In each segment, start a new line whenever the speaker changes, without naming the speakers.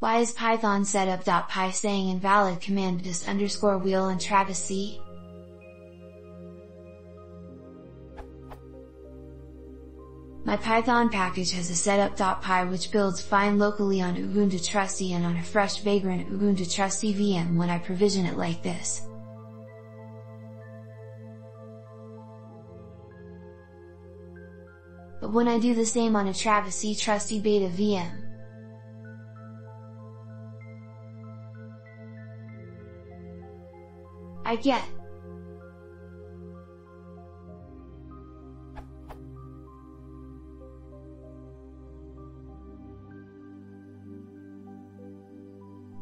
Why is Python setup.py saying invalid command _wheel and travisci? My Python package has a setup.py which builds fine locally on Ubuntu Trusty and on a fresh vagrant Ubuntu Trusty VM when I provision it like this. But when I do the same on a travisci Trusty Beta VM, I get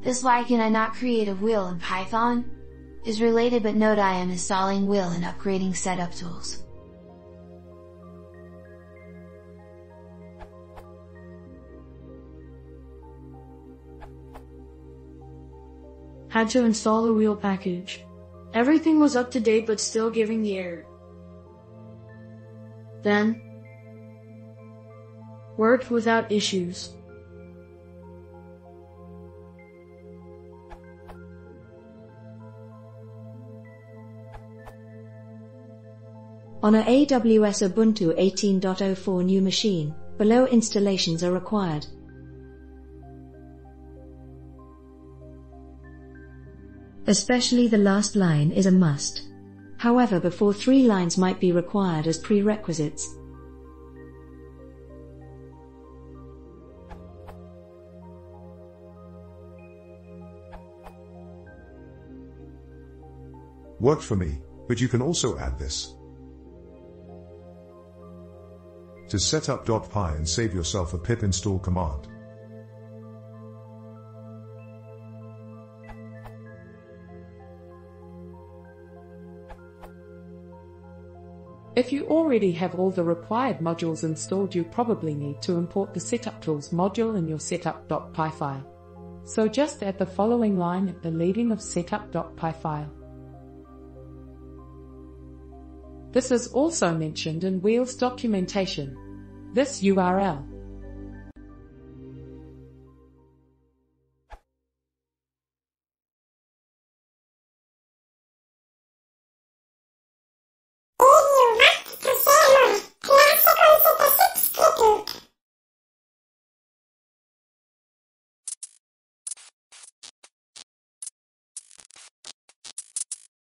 this. Why can I not create a wheel in Python? Is related, but note I am installing wheel and upgrading setup tools.
Had to install a wheel package. Everything was up to date but still giving the error. Then, worked without issues.
On a AWS Ubuntu 18.04 new machine, below installations are required. Especially the last line is a must. However, before 3 lines might be required as prerequisites.
Worked for me, but you can also add this to setup.py and save yourself a pip install command.
If you already have all the required modules installed, you probably need to import the setup tools module in your setup.py file. So just add the following line at the leading of setup.py file. This is also mentioned in Wheel's documentation. This URL